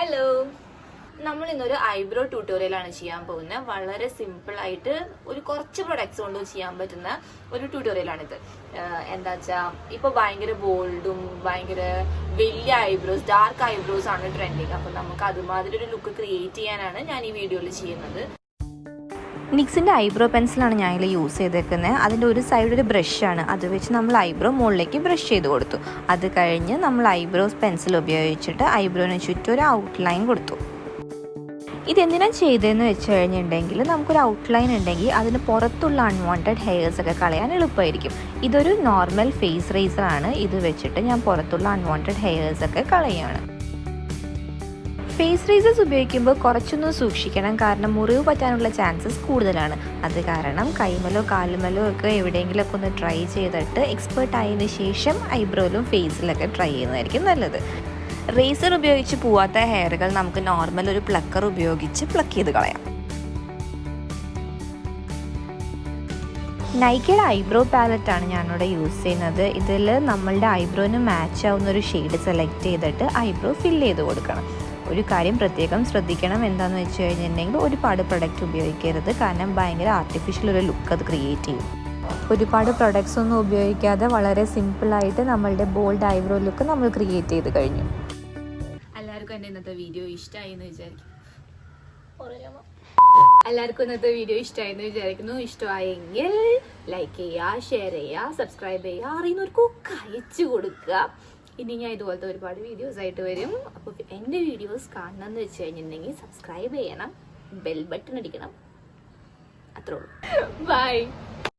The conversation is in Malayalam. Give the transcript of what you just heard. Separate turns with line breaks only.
ഹലോ, നമ്മൾ ഇന്നൊരു ഐബ്രോ ട്യൂട്ടോറിയലാണ് ചെയ്യാൻ പോകുന്നത്. വളരെ സിമ്പിൾ ആയിട്ട് ഒരു കുറച്ച് പ്രൊഡക്ട്സ് കൊണ്ട് ചെയ്യാൻ പറ്റുന്ന ഒരു ട്യൂട്ടോറിയലാണിത്. എന്താ വെച്ചാൽ ഇപ്പോൾ ഭയങ്കര ബോൾഡും ഭയങ്കര വലിയ ഐബ്രോസ്, ഡാർക്ക് ഐബ്രോസ് ആണ് ട്രെൻഡിങ്. അപ്പം നമുക്ക് അതുമാതിരി ഒരു ലുക്ക് ക്രിയേറ്റ് ചെയ്യാനാണ് ഞാൻ ഈ വീഡിയോയിൽ ചെയ്യുന്നത്.
നിക്സിൻ്റെ ഐബ്രോ പെൻസിലാണ് ഞാൻ ഇതിൽ യൂസ് ചെയ്തേക്കുന്നത്. അതിൻ്റെ ഒരു സൈഡ് ഒരു ബ്രഷാണ്, അത് വെച്ച് നമ്മൾ ഐബ്രോ മുകളിലേക്ക് ബ്രഷ് ചെയ്ത് കൊടുത്തു. അത് കഴിഞ്ഞ് നമ്മൾ ഐബ്രോസ് പെൻസിൽ ഉപയോഗിച്ചിട്ട് ഐബ്രോന് ചുറ്റും ഒരു ഔട്ട്ലൈൻ കൊടുത്തു. ഇതെന്തിനാണ് ചെയ്തതെന്ന് വെച്ച് കഴിഞ്ഞിട്ടുണ്ടെങ്കിൽ നമുക്കൊരു ഔട്ട്ലൈൻ ഉണ്ടെങ്കിൽ അതിന് പുറത്തുള്ള അൺവാണ്ടഡ് ഹെയർസൊക്കെ കളയാൻ എളുപ്പമായിരിക്കും. ഇതൊരു നോർമൽ ഫേസ് റേസറാണ്. ഇത് വെച്ചിട്ട് ഞാൻ പുറത്തുള്ള അൺവാണ്ടഡ് ഹെയർസൊക്കെ കളയുകയാണ്. ഫേസ് റേസേഴ്സ് ഉപയോഗിക്കുമ്പോൾ കുറച്ചൊന്നും സൂക്ഷിക്കണം, കാരണം മുറിവ് പറ്റാനുള്ള ചാൻസസ് കൂടുതലാണ്. അത് കാരണം കൈമലോ കാലുമലോ ഒക്കെ എവിടെയെങ്കിലുമൊക്കെ ഒന്ന് ട്രൈ ചെയ്തിട്ട് എക്സ്പേർട്ട് ആയതിനു ശേഷം ഐബ്രോയിലും ഫേസിലൊക്കെ ട്രൈ ചെയ്യുന്നതായിരിക്കും നല്ലത്. റേസർ ഉപയോഗിച്ച് പോവാത്ത ഹെയറുകൾ നമുക്ക് നോർമൽ ഒരു പ്ലക്കർ ഉപയോഗിച്ച് പ്ലക്ക് ചെയ്ത് കളയാം. നൈക്കയുടെ ഐബ്രോ പാലറ്റാണ് ഞാനിവിടെ യൂസ് ചെയ്യുന്നത്. ഇതിൽ നമ്മളുടെ ഐബ്രോന് മാച്ച് ആവുന്ന ഒരു ഷെയ്ഡ് സെലക്ട് ചെയ്തിട്ട് ഐബ്രോ ഫില്ല് ചെയ്ത് കൊടുക്കണം. ഒരു കാര്യം പ്രത്യേകം ശ്രദ്ധിക്കണം, എന്താണെന്ന് വെച്ച് കഴിഞ്ഞിട്ടുണ്ടെങ്കിൽ ഒരുപാട് പ്രൊഡക്റ്റ് ഉപയോഗിക്കരുത്, കാരണം ഭയങ്കര ആർട്ടിഫിഷ്യൽ ഒരു ലുക്ക് അത് ക്രിയേറ്റ് ചെയ്യും. ഒരുപാട് പ്രൊഡക്ട്സ് ഒന്നും ഉപയോഗിക്കാതെ വളരെ സിമ്പിളായിട്ട് നമ്മളുടെ ബോൾഡ് ഐബ്രോ ലുക്ക് നമ്മൾ ക്രിയേറ്റ് ചെയ്ത് കഴിഞ്ഞു.
എല്ലാവർക്കും എൻ്റെ ഇന്നത്തെ വീഡിയോ ഇഷ്ടമായി എന്ന് വിചാരിക്കുന്നു. ഇഷ്ടമായെങ്കിൽ ലൈക്ക് ചെയ്യുക, ഷെയർ ചെയ്യുക, സബ്സ്ക്രൈബ് ചെയ്യുക, അറിയുന്നവർക്കൊക്കെ അയച്ചു കൊടുക്കുക. ഇനി ഞാൻ ഇതുപോലത്തെ ഒരുപാട് വീഡിയോസ് ആയിട്ട് വരും. അപ്പോൾ എൻ്റെ വീഡിയോസ് കാണണമെന്ന് വെച്ച് കഴിഞ്ഞിട്ടുണ്ടെങ്കിൽ സബ്സ്ക്രൈബ് ചെയ്യണം, ബെൽ ബട്ടൺ അടിക്കണം. അത്രേ ഉള്ളൂ. ബൈ.